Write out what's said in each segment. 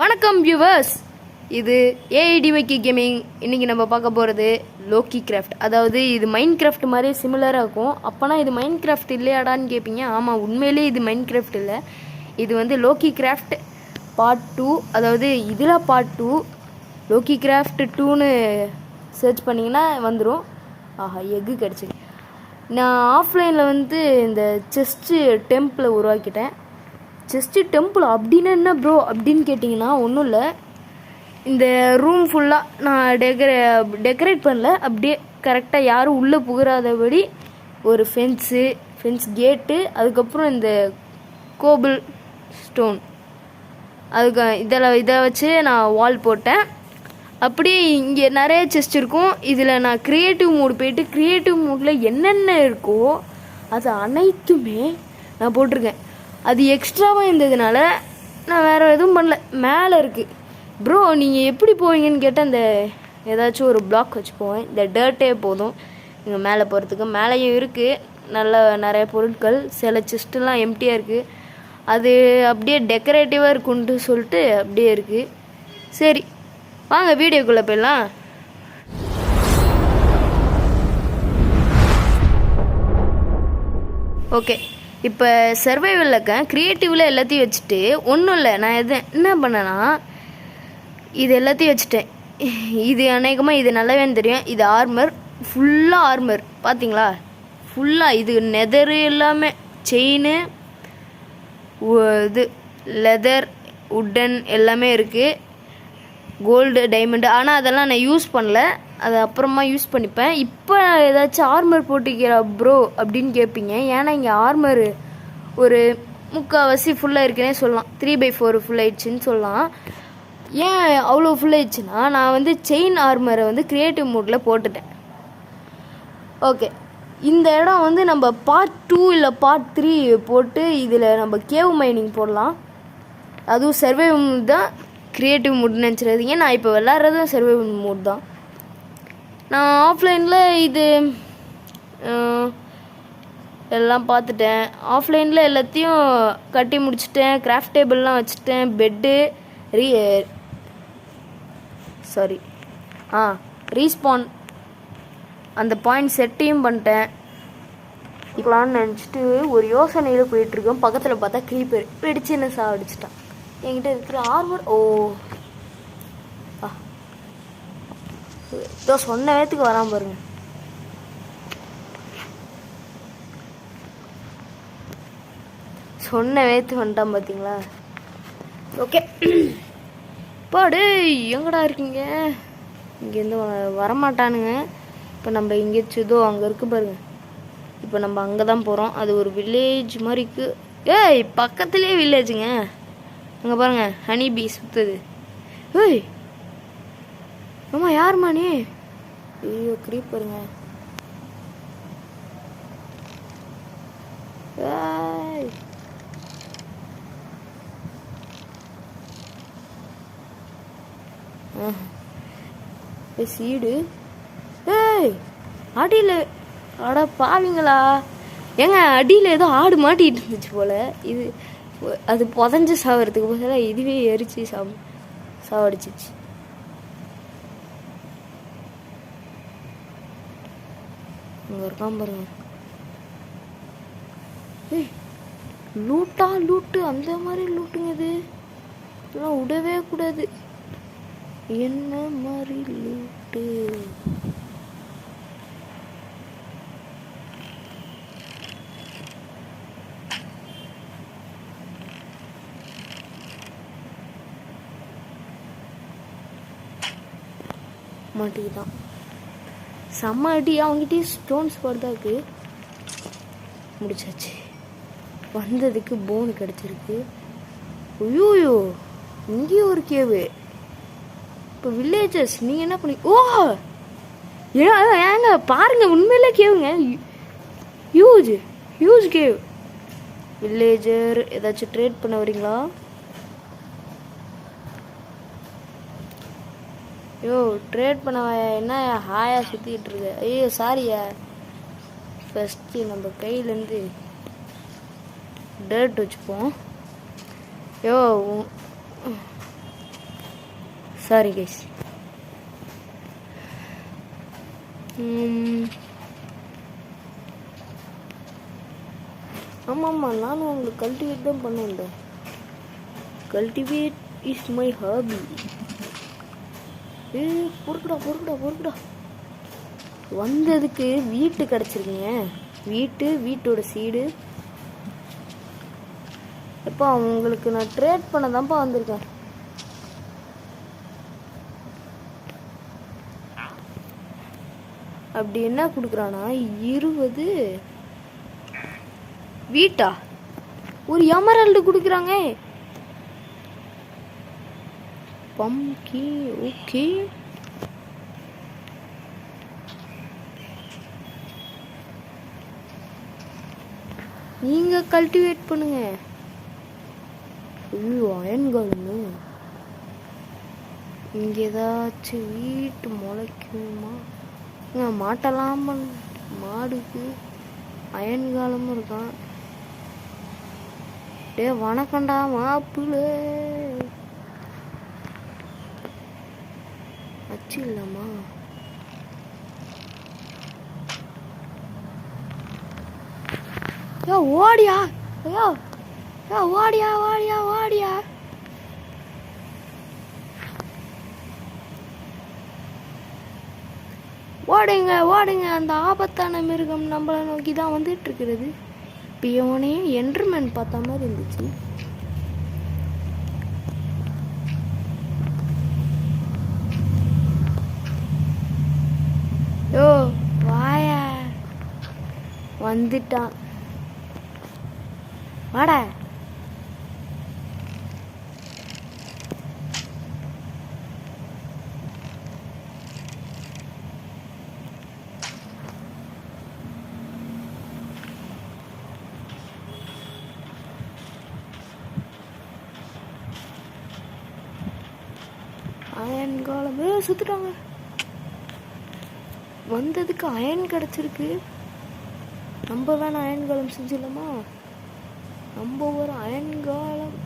வணக்கம் வியூவர்ஸ், இது ஏஐடிவைக்கி கேமிங். இன்றைக்கி நம்ம பார்க்க போகிறது லோக்கி கிராஃப்ட். அதாவது இது மைண்ட் கிராஃப்ட் மாதிரி சிமிலராக இருக்கும். அப்போனா இது மைண்ட் கிராஃப்ட் இல்லையாடான்னு கேட்பீங்க. ஆமாம், உண்மையிலே இது மைண்ட் கிராஃப்ட் இல்லை. இது வந்து லோக்கி கிராஃப்ட் பார்ட் 2. அதாவது இதில் பார்ட் 2 லோக்கி கிராஃப்ட் 2ன்னு சர்ச் பண்ணிங்கன்னா வந்துடும். ஆஹா, எக்கு கிடச்சிது. நான் ஆஃப்லைனில் வந்து இந்த செஸ்ட்டு டெம்பிளை உருவாக்கிட்டேன். செஸ்ட்டு டெம்பிள் அப்படின்னா என்ன ப்ரோ அப்படின்னு கேட்டிங்கன்னா ஒன்றும் இல்லை. இந்த ரூம் ஃபுல்லாக நான் டெக்கரேட் பண்ணல. அப்படியே கரெக்டாக யாரும் உள்ளே புகுறாதபடி ஒரு ஃபென்ஸ் கேட்டு, அதுக்கப்புறம் இந்த கோபிள் ஸ்டோன், அதுக்கு இதை வச்சு நான் வால் போட்டேன். அப்படி இங்கே நிறைய செஸ்ட் இருக்கும். இதில் நான் க்ரியேட்டிவ் மோடு போயிட்டு க்ரியேட்டிவ் மோடில் என்னென்ன இருக்கோ அது அனைத்துமே நான் போட்டிருக்கேன். அது எக்ஸ்ட்ராவாக இருந்ததுனால நான் வேறு எதுவும் பண்ணல. மேலே இருக்குது ப்ரோ, நீங்கள் எப்படி போவீங்கன்னு கேட்டால் இந்த ஏதாச்சும் ஒரு பிளாக் வச்சு போவேன். இந்த டர்ட்டே போதும் நீங்கள் மேலே போகிறதுக்கு. மேலேயும் இருக்குது நல்ல நிறைய பொருட்கள். சில செஸ்ட்டெல்லாம் எம்டியாக இருக்குது. அது அப்படியே டெக்கரேட்டிவாக இருக்குன்ட்டு சொல்லிட்டு அப்படியே இருக்குது. சரி, வாங்க வீடியோக்குள்ளே போயிடலாம். ஓகே, இப்போ சர்வைவலில் இருக்கேன். க்ரியேட்டிவில் எல்லாத்தையும் வச்சுட்டு ஒன்றும் இல்லை. நான் என்ன பண்ணேன்னா இது எல்லாத்தையும் வச்சுட்டேன். இது அநேகமாக இது நல்லாவேன்னு தெரியும். இது ஆர்மர், ஃபுல்லாக ஆர்மர் பார்த்தீங்களா? ஃபுல்லாக இது நெதரு எல்லாமே, செயின், இது லெதர், உட்டன் எல்லாமே இருக்குது. Gold, diamond. ஆனால் அதெல்லாம் நான் யூஸ் பண்ணல, அது அப்புறமா யூஸ் பண்ணிப்பேன். இப்போ ஏதாச்சும் ஆர்மர் போட்டுக்கிறா ப்ரோ அப்படின்னு கேட்பீங்க. ஏன்னா இங்கே ஆர்மர் ஒரு முக்கால்வாசி ஃபுல்லாக இருக்குன்னே சொல்லலாம். 3/4 ஃபுல் ஆயிடுச்சுன்னு சொல்லலாம். ஏன் அவ்வளோ ஃபுல் ஆயிடுச்சுன்னா நான் வந்து செயின் ஆர்மரை வந்து க்ரியேட்டிவ் மோடில் போட்டுட்டேன். ஓகே, இந்த இடம் வந்து நம்ம பார்ட் 2 இல்லை பார்ட் 3 போட்டு இதில் நம்ம கேவ் மைனிங் போடலாம். அதுவும் சர்வைவல் மோட் தான், க்ரியேட்டிவ் மோட்னு நினச்சிடாதீங்க. நான் இப்போ விளாட்றதும் சர்வைவல் மோட் தான். நான் ஆஃப்லைனில் இது எல்லாம் பார்த்துட்டேன். ஆஃப்லைனில் எல்லாத்தையும் கட்டி முடிச்சிட்டேன். கிராஃப்ட் டேபிள்லாம் வச்சுட்டேன். பெட்டு ரீஸ்பான் அந்த பாயிண்ட் செட்டையும் பண்ணிட்டேன். இப்போலான்னு நினச்சிட்டு ஒரு யோசனையில் போயிட்டுருக்கோம். பக்கத்தில் பார்த்தா க்ரீப்பர் வெடிச்சு என்ன சாவடிச்சிட்டான். என்கிட்ட இருக்கிற ஆர்மர் இதோ சொன்ன வேத்துக்கு வராமல் பாருங்க. சொன்ன வேத்து வந்துட்டான் பார்த்தீங்களா? ஓகே, பாடு எங்கடா இருக்கீங்க? இங்கேருந்து வரமாட்டானுங்க. இப்போ நம்ம எங்கேயாச்சும் இதோ அங்கே இருக்கு பாருங்க. இப்போ நம்ம அங்கே தான் போகிறோம். அது ஒரு வில்லேஜ் மாதிரி இருக்குது. ஏய், பக்கத்துலேயே வில்லேஜுங்க. அங்கே பாருங்க, ஹனி பீ சுற்றுது. ஏய் ஆமா, யாருமா நீ? ஐயோ, க்ரீப்பருங்க. சீடு. ஏய், அடியில் அட பாவீங்களா? ஏங்க, அடியில் ஏதோ ஆடு மாட்டிகிட்டு இருந்துச்சு போல். இது அது புதஞ்சு சாவறதுக்கு பதிலாக இதுவே எரிச்சு சாவடிச்சிச்சு. இங்கே இருக்கான் பாருங்க. ஏய், லூட்டு அந்த மாதிரி லூட்டுங்க. இது இதெல்லாம் விடவே கூடாது. என்ன மாதிரி லூட்டு? மாட்டிக்கிட்டான். செம்ம அடி. அவங்ககிட்டயே ஸ்டோன்ஸ் போடுதாக்கு முடிச்சாச்சு. வந்ததுக்கு போன் கிடச்சிருக்கு. ஐயோயோ, இங்கேயும் ஒரு கேவு. இப்போ வில்லேஜஸ் நீங்கள் என்ன பண்ணி ஏங்க பாருங்க, உண்மையிலே கேவுங்க. Huge cave. வில்லேஜர் ஏதாச்சும் ட்ரேட் பண்ண வரீங்களா? ட்ரேட் பண்ண என்ன ஹாயாக சுற்றிக்கிட்டு இருக்கு? ஐயோ சாரியா. ஃபஸ்ட்டு நம்ம கையிலேருந்து டர்ட் வச்சுப்போம். Sorry guys. ஆமாம், நானும் உங்களுக்கு கல்டிவேட் தான் பண்ணுவேன். Cultivate is my hobby. பொறுக்குடா வந்ததுக்கு வீட்டு கிடச்சிருக்குங்க. வீட்டோட சீடு. எப்போ உங்களுக்கு நான் ட்ரேட் பண்ண தான்ப்பா வந்திருக்கேன். அப்படி என்ன கொடுக்குறானா 20 வீட்டா ஒரு எமரல்டு கொடுக்குறாங்க. பம்கி ஓகே. நீங்க கல்டிவேட் பண்ணுங்க. ஐயோ அயன்காலு. இங்க ஏதாச்சும் வீட்டு முளைக்குமா? மாட்டெல்லாம் மாடுக்கு அயன்காலமும் இருக்கான். டே வணக்கம்டா மாப்பிள்ள. அச்சு இல்லம்மா. ஓடியா ஐயோ ஓடியா. ஓடுங்க. அந்த ஆபத்தான மிருகம் நம்மளை நோக்கி தான் வந்துட்டு இருக்கிறது. இப்போ இவனே என்டர்மேன் பார்த்த மாதிரி இருந்துச்சு. யோ வாயா, வந்துட்டான். வாடா. அயன் காலம் சுத்துட்டாங்க. வந்ததுக்கு அயன் கிடைச்சிருக்கு. நம்ம வேணா அயன் காலம் செஞ்சிடலாமா? நம்ம ஒரு அயன் காலம்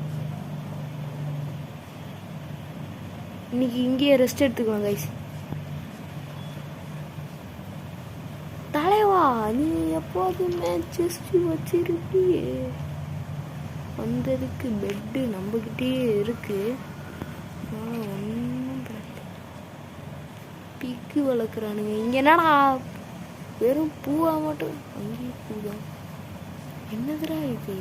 இன்னைக்கு இங்கேயே ரெஸ்ட் எடுத்துக்கலாம் கைஸ். தலைவா நீ எப்போதுமே செஸ்ட் வச்சிருக்கியே. வந்ததுக்கு பெட்டு நம்மகிட்டே இருக்கு. பிக்கு வளர்க்குறானுங்க. இங்க என்னடா வெறும் பூவா மட்டும்? அங்கேயும் பூதான். என்னதுடா இது?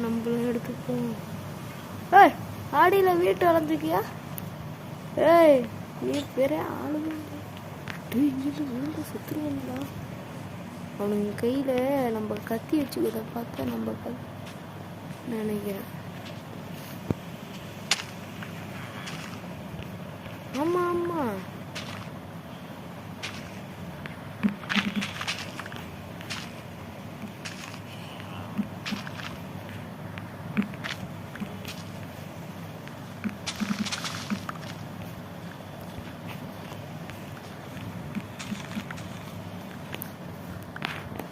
நம்மளும் எடுத்துப்போம். ஏய் ஆடியில வீட்டு வளர்ந்துக்கியா? ஏய் நீ பெரிய ஆளுங்க. இங்கிட்டு விழுந்து சுத்துருவா. அவனுங்க கையில நம்ம கத்தி வச்சுக்கிறத பார்த்தா நம்ம நினைக்கிறேன். ஆமா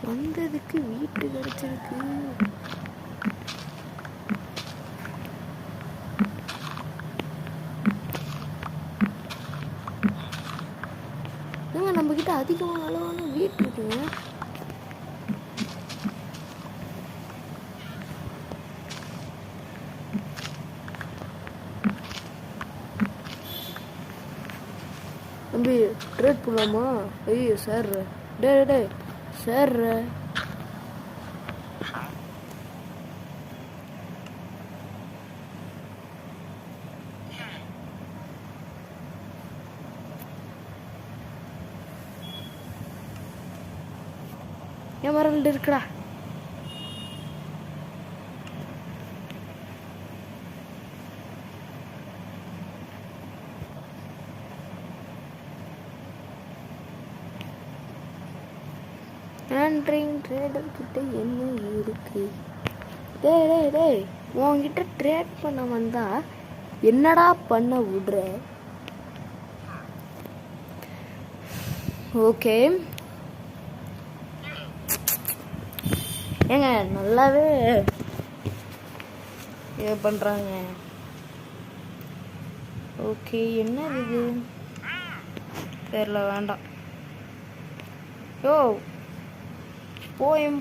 வந்ததுக்கு வீட்டு கிடைச்சிருக்கு. நம்ம கிட்ட அதிகமான அளவான வீட்டு இருக்குங்க. தம்பி ட்ரேட் பண்ணலாமா? ஐயோ சார். டே சார் என் மரல் இருக்குடா. ட்ரேடர் கிட்ட என்ன இருக்கு? டேய் உன்கிட்ட ட்ரேட் பண்ண வந்தா என்னடா பண்ண விடுற? ஓகே ஏங்க நல்லாவே இது பண்ணுறாங்க. ஓகே, என்ன இது தெரியல, வேண்டாம். யோ போயும்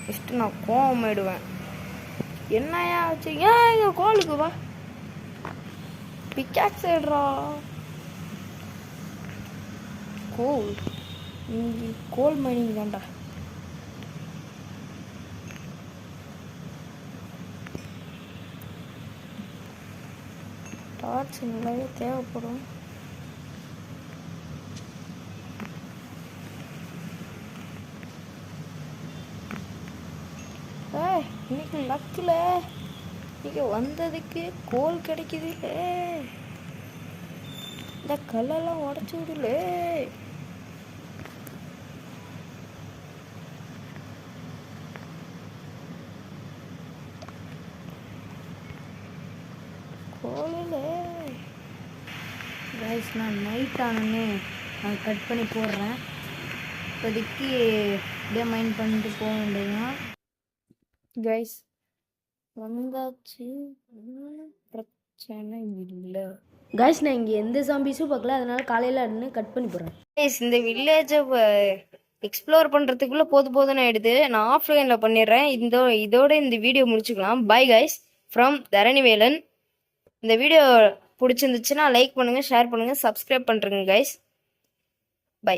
ஃபஸ்ட்டு நான் கோவமாயிடுவேன். என்னையா ஆச்சு? ஏன் கோலுக்கு வா, பிக்காக்ஸ் எடுறா. கோல் மைனிங் தான்டா. டார்ச் நல்லாவே தேவைப்படும். இன்னைக்கு லக்கில் இன்னைக்கு வந்ததுக்கு கோல் கிடைக்குது. இந்த கல்லெல்லாம் உடச்சி விடல. கோலில் கைஸ், நான் நைட் ஆனே நான் கட் பண்ணி போடுறேன். இப்போதைக்கு அப்படியே மைண்ட் பண்ணிட்டு போக வேண்டியதுதான். கைஸ் வந்தாச்சு, பிரச்சனை இல்லை. கைஸ் நான் இங்கே எந்த ஜாம்பிஸும் பார்க்கல, அதனால காலையில் அன்னு கட் பண்ணி போடுறேன். கைஸ் இந்த வில்லேஜை எக்ஸ்ப்ளோர் பண்ணுறதுக்குள்ளே போதும்னு ஆயிடுது. நான் ஆஃப்லைனில் பண்ணிடுறேன். இதோட இந்த வீடியோ முடிச்சுக்கலாம். Bye guys from Dharanivelan. இந்த வீடியோ பிடிச்சிருந்துச்சுன்னா லைக் பண்ணுங்கள், ஷேர் பண்ணுங்கள், சப்ஸ்கிரைப் பண்ணுறேங்க கைஸ். பை.